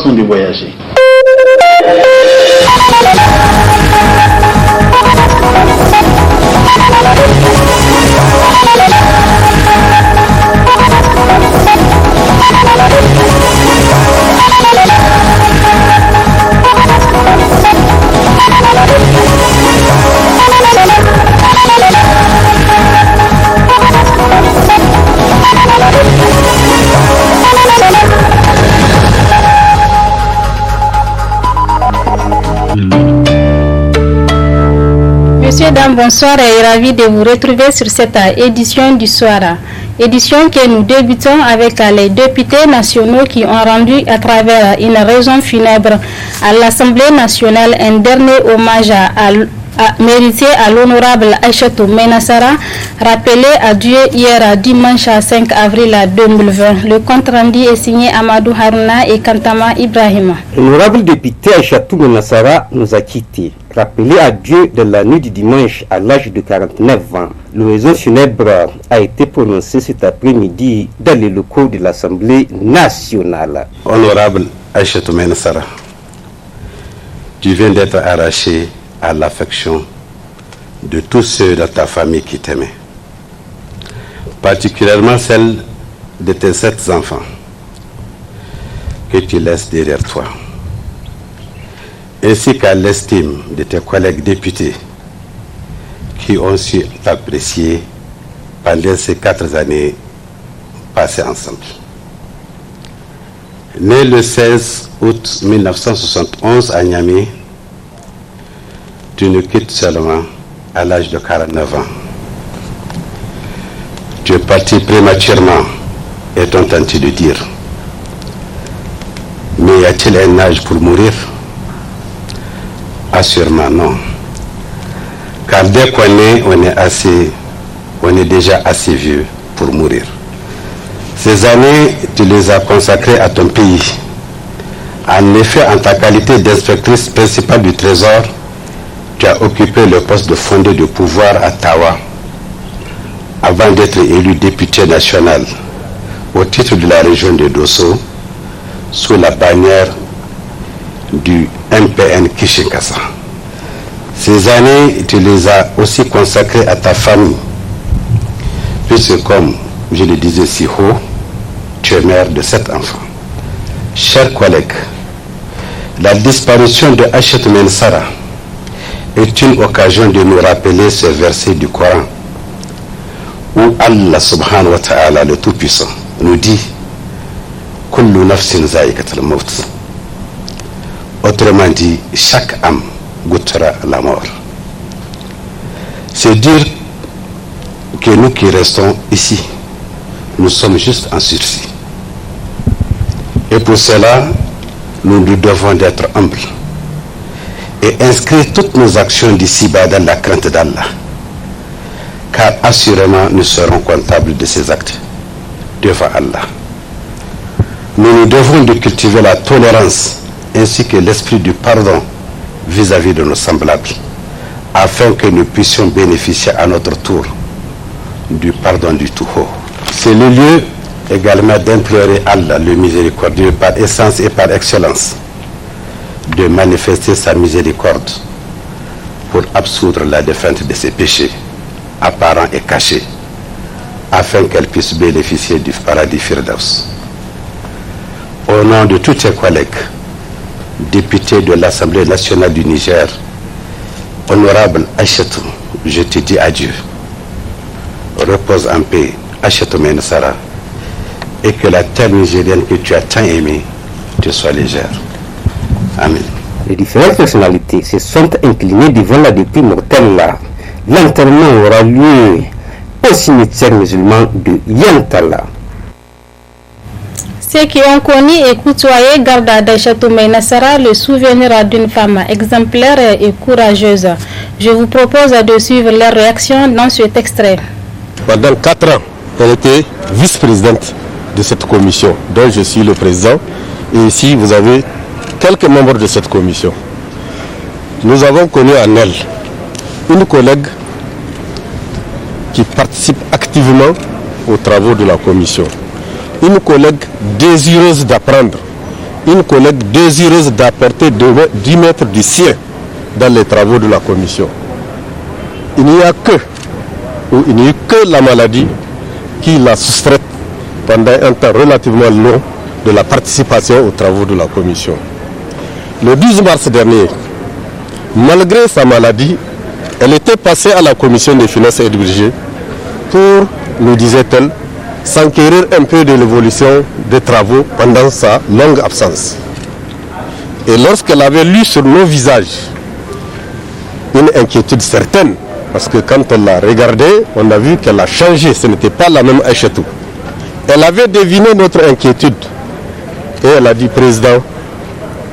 façon de voyager. Messieurs, dames, bonsoir et ravi de vous retrouver sur cette édition du soir. Édition que nous débutons avec les députés nationaux qui ont rendu à travers une raison funèbre à l'Assemblée nationale un dernier hommage mérité à l'honorable Aïchatou Menassara, rappelé à Dieu hier dimanche 5 avril 2020. Le compte rendu est signé Amadou Harouna et Kantama Ibrahima. L'honorable député Aïchatou Menassara nous a quittés. Rappelé à Dieu de la nuit du dimanche à l'âge de 49 ans, l'oraison funèbre a été prononcée cet après-midi dans les locaux de l'Assemblée nationale. Honorable Aïchatou Menassara, tu viens d'être arraché à l'affection de tous ceux de ta famille qui t'aimaient, particulièrement celle de tes 7 enfants que tu laisses derrière toi, ainsi qu'à l'estime de tes collègues députés qui ont su t'apprécier pendant ces 4 années passées ensemble. Né le 16 août 1971 à Niamey, tu nous quittes seulement à l'âge de 49 ans. Tu es parti prématurément, est-on tenté de dire. Mais y a-t-il un âge pour mourir? Assurément non. Car dès on est déjà assez vieux pour mourir. Ces années, tu les as consacrées à ton pays. En effet, en ta qualité d'inspectrice principale du Trésor, tu as occupé le poste de fondé de pouvoir à Tawa avant d'être élu député national au titre de la région de Dosso sous la bannière du MPN Kishinkasa. Ces années, tu les as aussi consacrées à ta famille, puisque comme je le disais si haut, tu es mère de 7 enfants. Chers collègues, la disparition de Aïchatou Menassara est une occasion de nous rappeler ce verset du Coran où Allah subhanahu wa ta'ala, le Tout-Puissant, nous dit Kullu nafsin za'iqatul maut. Autrement dit, chaque âme goûtera la mort. C'est dire que nous qui restons ici, nous sommes juste en sursis. Et pour cela, nous nous devons d'être humbles et inscrire toutes nos actions d'ici-bas dans la crainte d'Allah. Car assurément, nous serons comptables de ces actes devant Allah. Nous devons de cultiver la tolérance ainsi que l'esprit du pardon vis-à-vis de nos semblables, afin que nous puissions bénéficier à notre tour du pardon du Tout-Haut. C'est le lieu également d'implorer Allah, le miséricordieux, par essence et par excellence, de manifester sa miséricorde pour absoudre la défunte de ses péchés, apparents et cachés, afin qu'elle puisse bénéficier du paradis Firdaus. Au nom de tous tes collègues, députés de l'Assemblée nationale du Niger, honorable Aïchatou, je te dis adieu. Repose en paix, Aïchatou Menassara, et que la terre nigérienne que tu as tant aimée te soit légère. Amen. Les différentes personnalités se sont inclinées devant la dépouille mortelle. L'enterrement aura lieu au cimetière musulman de Yantala. Ceux qui ont connu et côtoyé Garda d'Aïchatou Menassara le souvenir d'une femme exemplaire et courageuse. Je vous propose de suivre leur réaction dans cet extrait. Pendant 4 ans, elle était vice-présidente de cette commission, dont je suis le président. Et ici, vous avez quelques membres de cette commission. Nous avons connu en elle une collègue qui participe activement aux travaux de la commission. Une collègue désireuse d'apprendre une collègue désireuse d'apporter 10 mètres du sien dans les travaux de la commission. Il n'y a que la maladie qui l'a soustraite pendant un temps relativement long de la participation aux travaux de la commission. Le 12 mars dernier, malgré sa maladie, elle était passée à la commission des finances et du budget pour, nous disait-elle, s'enquérir un peu de l'évolution des travaux pendant sa longue absence. Et lorsqu'elle avait lu sur nos visages une inquiétude certaine, parce que quand on l'a regardée, on a vu qu'elle a changé, ce n'était pas la même Aïchatou. Elle avait deviné notre inquiétude et elle a dit, Président,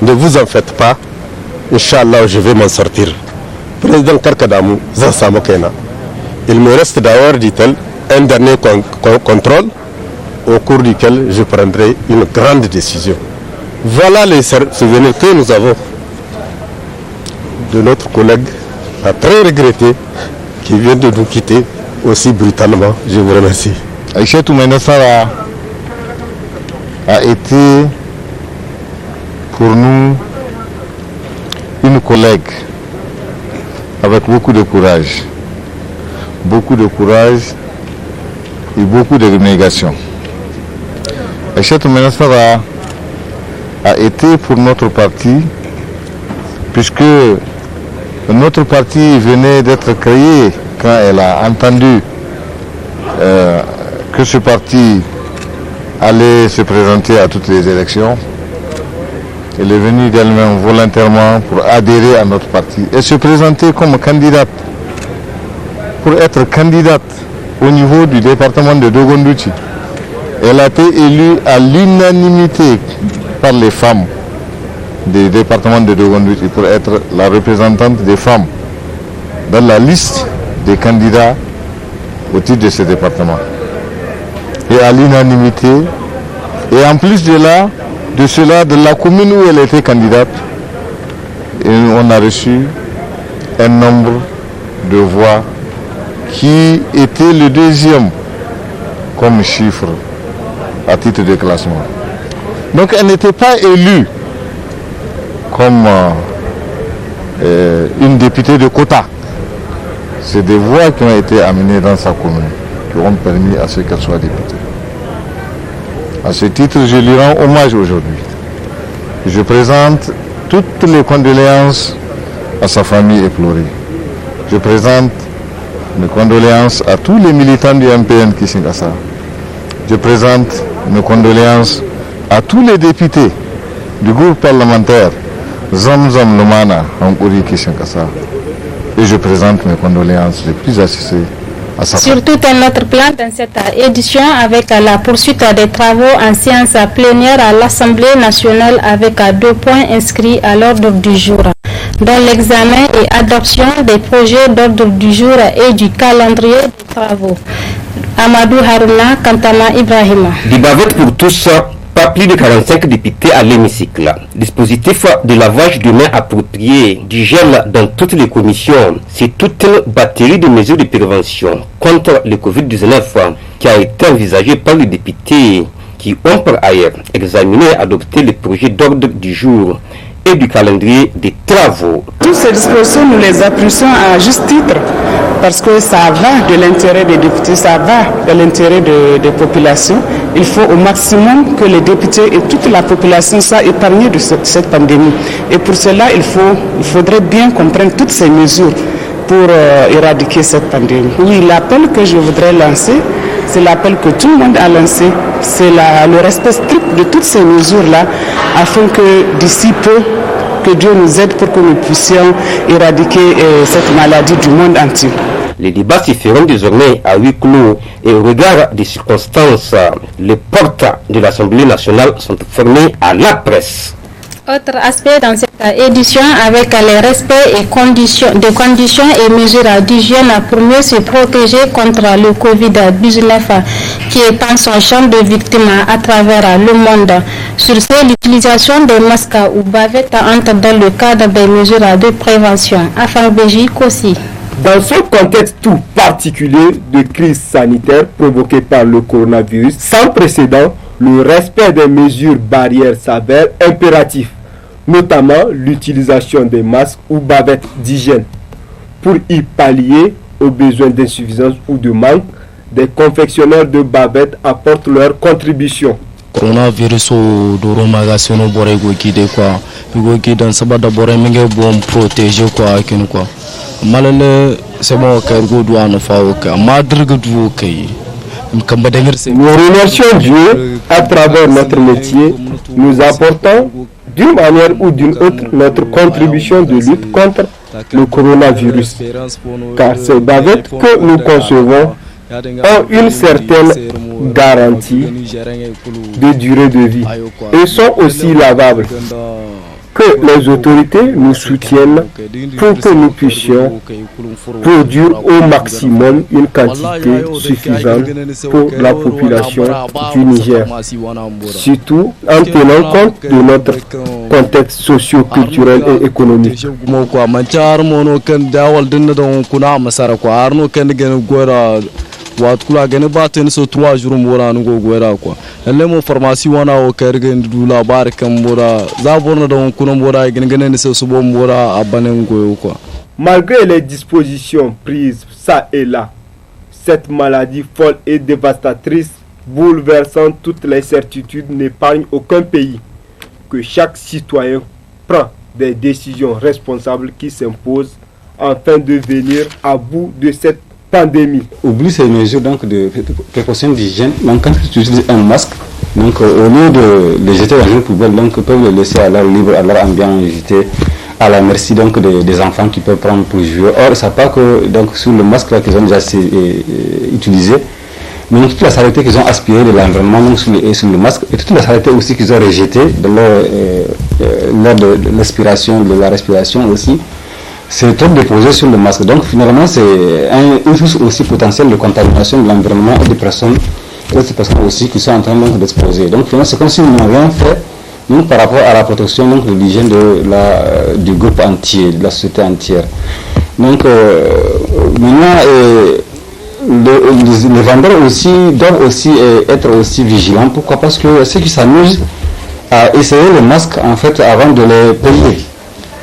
ne vous en faites pas, Inch'Allah, je vais m'en sortir. Président Karkadamou, Zansamokena. Il me reste d'ailleurs, dit-elle, un dernier contrôle au cours duquel je prendrai une grande décision. Voilà les souvenirs que nous avons de notre collègue, à très regretté, qui vient de nous quitter aussi brutalement. Je vous remercie. Aïchatou Menassara a été pour nous une collègue avec beaucoup de courage et beaucoup de dénégation. Aïchatou Menassara a été pour notre parti, puisque notre parti venait d'être créé quand elle a entendu que ce parti allait se présenter à toutes les élections. Elle est venue d'elle-même volontairement pour adhérer à notre parti et se présenter comme candidate, pour être candidate au niveau du département de Dogondouchi. Elle a été élue à l'unanimité par les femmes du département de Dogondouchi pour être la représentante des femmes dans la liste des candidats au titre de ce département. Et à l'unanimité, et en plus de cela, de la commune où elle était candidate, on a reçu un nombre de voix qui était le deuxième comme chiffre à titre de classement. Donc elle n'était pas élue comme une députée de quota. C'est des voix qui ont été amenées dans sa commune, qui ont permis à ce qu'elle soit députée. À ce titre, je lui rends hommage aujourd'hui. Je présente toutes les condoléances à sa famille éplorée. Je présente mes condoléances à tous les militants du MPN Kisingasa. Je présente mes condoléances à tous les députés du groupe parlementaire Zamzam Lomana Hankouri Kisingasa. Et je présente mes condoléances les plus assistées à sa famille. Sur tout un autre plan, dans cette édition, avec la poursuite des travaux en séance plénière à l'Assemblée nationale avec 2 points inscrits à l'ordre du jour, dont l'examen et adoption des projets d'ordre du jour et du calendrier des travaux. Amadou Harouna, Kantama Ibrahima. Dibavette pour tous, pas plus de 45 députés à l'hémicycle. Dispositif de lavage de mains approprié, du gel dans toutes les commissions, c'est toute une batterie de mesures de prévention contre le Covid-19 qui a été envisagée par les députés qui ont par ailleurs examiné et adopté les projets d'ordre du jour et du calendrier des travaux. Toutes ces dispositions, nous les apprécions à juste titre parce que ça va de l'intérêt des députés, ça va de l'intérêt des populations. Il faut au maximum que les députés et toute la population soient épargnés de cette pandémie. Et pour cela, il faudrait bien qu'on prenne toutes ces mesures pour éradiquer cette pandémie. Oui, l'appel que je voudrais lancer, c'est l'appel que tout le monde a lancé, c'est le respect strict de toutes ces mesures-là, afin que d'ici peu, que Dieu nous aide pour que nous puissions éradiquer cette maladie du monde entier. Les débats se feront désormais à huis clos et au regard des circonstances, les portes de l'Assemblée nationale sont fermées à la presse. Autre aspect dans cette édition avec les respects et conditions et mesures d'hygiène pour mieux se protéger contre le Covid-19 qui étend son champ de victimes à travers le monde. Sur ce, l'utilisation des masques ou bavettes entre dans le cadre des mesures de prévention. Afin Béji Kossi. Dans ce contexte tout particulier de crise sanitaire provoquée par le coronavirus sans précédent, le respect des mesures barrières s'avère impératif, notamment l'utilisation des masques ou bavettes d'hygiène. Pour y pallier aux besoins d'insuffisance ou de manque, des confectionneurs de bavettes apportent leur contribution. Coronavirus doro magasin bore go kide quoi go kidan sabada bore minge bon protéger quoi kin quoi malale c'est bon que go douane fawo ka madrgue du kay. Nous remercions Dieu à travers notre métier, nous apportons d'une manière ou d'une autre notre contribution de lutte contre le coronavirus, car ces bavettes que nous concevons ont une certaine garantie de durée de vie et sont aussi lavables. Que les autorités nous soutiennent pour que nous puissions produire au maximum une quantité suffisante pour la population du Niger, surtout en tenant compte de notre contexte socio-culturel et économique. Watkula gane baten so 3 jours mora ngo goera quoi elle mo pharmacie wana o kergen du la bar kam mora za borna don kuno mora gane so subo mora abanen go quoi. Malgré les dispositions prises ça et là, cette maladie folle et dévastatrice bouleversant toutes les certitudes n'épargne aucun pays. Que chaque citoyen prend des décisions responsables qui s'imposent afin de venir à bout de cette pandémie. Oublie ces mesures donc de précaution d'hygiène. Donc quand tu utilises un masque, donc au lieu de le jeter dans une poubelle, donc ils peuvent le laisser à l'air libre, à leur ambiance, jeter à la merci donc des enfants qui peuvent prendre pour jouer. Or, ça pas que donc sur le masque là qu'ils ont déjà utilisé, mais toute la saleté qu'ils ont aspirée de l'environnement donc sur le masque et toute la saleté aussi qu'ils ont rejetée lors de l'expiration, de la respiration aussi. C'est trop déposé sur le masque. Donc finalement, c'est une source aussi potentielle de contamination de l'environnement et des personnes aussi qui sont en train d'exposer. Donc finalement, c'est comme si nous n'avons rien fait donc, par rapport à la protection donc, de l'hygiène du groupe entier, de la société entière. Donc maintenant, les vendeurs aussi doivent aussi être aussi vigilants. Pourquoi? Parce que ceux qui s'amusent à essayer le masque en fait avant de les payer.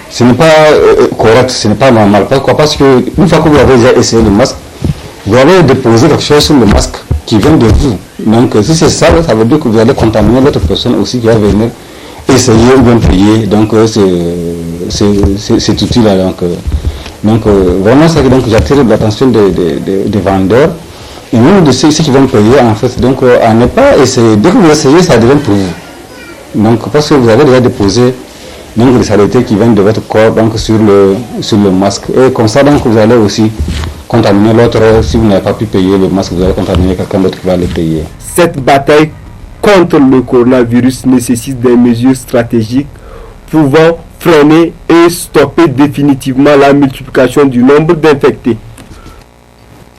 Ce n'est pas correct, ce n'est pas normal. Pourquoi? Parce que une fois que vous avez déjà essayé le masque, vous avez déposé quelque chose sur le masque qui vient de vous. Donc si c'est ça, ça veut dire que vous allez contaminer l'autre personne aussi qui va venir essayer ou bien payer. Donc c'est utile. Donc vraiment, c'est que j'attire l'attention des vendeurs et même de ceux qui vont payer en fait. Donc à ne pas essayer. Dès que vous essayez, ça devient pour vous. Donc parce que vous avez déjà déposé donc les saletés qui viennent de votre corps donc sur le masque et comme ça donc vous allez aussi contaminer l'autre. Si vous n'avez pas pu payer le masque, vous allez contaminer quelqu'un d'autre qui va le payer. Cette bataille contre le coronavirus nécessite des mesures stratégiques pouvant freiner et stopper définitivement la multiplication du nombre d'infectés.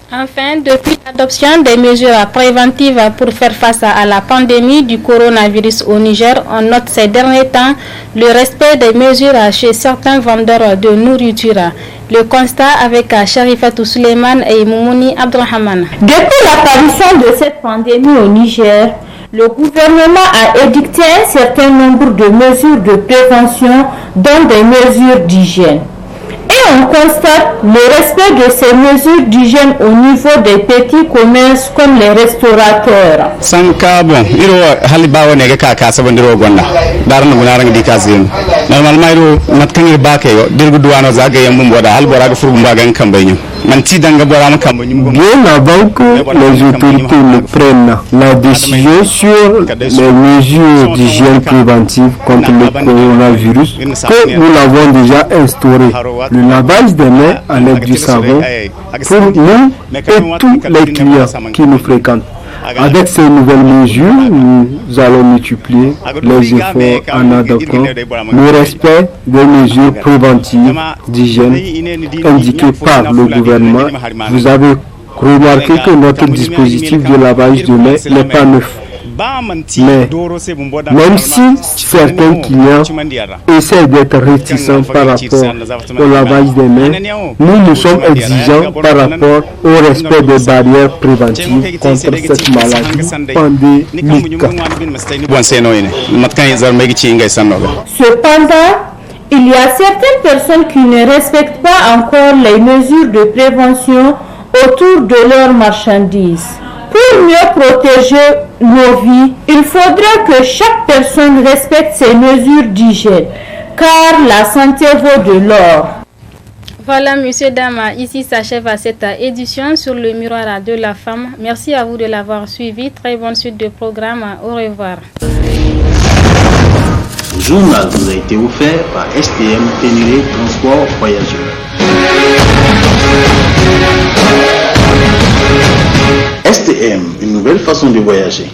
Enfin, depuis l'adoption des mesures préventives pour faire face à la pandémie du coronavirus au Niger, on note ces derniers temps le respect des mesures chez certains vendeurs de nourriture. Le constat avec Sharifatou Suleiman et Moumouni Abdrahman. Depuis l'apparition de cette pandémie au Niger, le gouvernement a édicté un certain nombre de mesures de prévention, dont des mesures d'hygiène. Et on constate le respect de ces mesures d'hygiène au niveau des petits commerces comme les restaurateurs. Sanka bon, iro halibawo nega kaka sabandiro gonna. Darna bunarang di kazim. Normalement iro matkangi bake yo dirgu duwano zaga yambum boda halbora ga furbu bagan kambanyo. Bien avant que les autorités ne prennent la décision sur les mesures d'hygiène préventive contre le coronavirus, que nous l'avons déjà instauré, le lavage des mains à l'aide du savon pour nous et tous les clients qui nous fréquentent. Avec ces nouvelles mesures, nous allons multiplier les efforts en adoptant le respect des mesures préventives d'hygiène indiquées par le gouvernement. Vous avez remarqué que notre dispositif de lavage de mains n'est pas neuf. Mais même si certains clients essaient d'être réticents par rapport au lavage des mains, nous sommes exigeants par rapport au respect des barrières préventives contre cette maladie pandémique. Cependant, il y a certaines personnes qui ne respectent pas encore les mesures de prévention autour de leurs marchandises. Pour mieux protéger nos vies, il faudrait que chaque personne respecte ces mesures d'hygiène, car la santé vaut de l'or. Voilà, monsieur, dames, ici s'achève cette édition sur le miroir de la femme. Merci à vous de l'avoir suivi. Très bonne suite de programme. Au revoir. Ce journal vous a été offert par STM Ténéré Transport Voyageurs. STM, une nouvelle façon de voyager.